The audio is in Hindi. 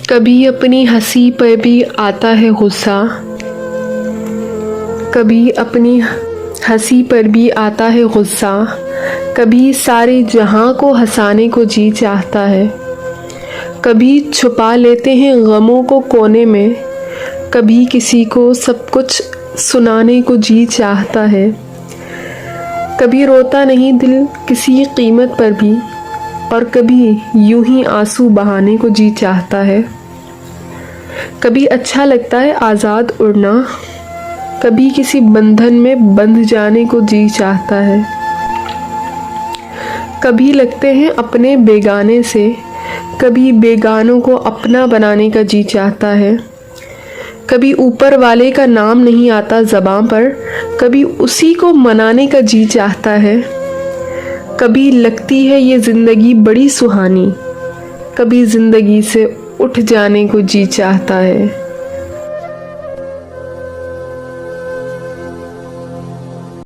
कभी अपनी हंसी पर भी आता है गुस्सा, कभी अपनी हंसी पर भी आता है गुस्सा, कभी सारे जहां को हंसाने को जी चाहता है, कभी छुपा लेते हैं गमों को कोने में, कभी किसी को सब कुछ सुनाने को जी चाहता है, कभी रोता नहीं दिल किसी कीमत पर भी, और कभी यूं ही आंसू बहाने को जी चाहता है। कभी अच्छा लगता है आज़ाद उड़ना, कभी किसी बंधन में बंध जाने को जी चाहता है। कभी लगते हैं अपने बेगाने से, कभी बेगानों को अपना बनाने का जी चाहता है। कभी ऊपर वाले का नाम नहीं आता ज़बां पर, कभी उसी को मनाने का जी चाहता है। कभी लगती है ये ज़िंदगी बड़ी सुहानी, कभी ज़िंदगी से उठ जाने को जी चाहता है।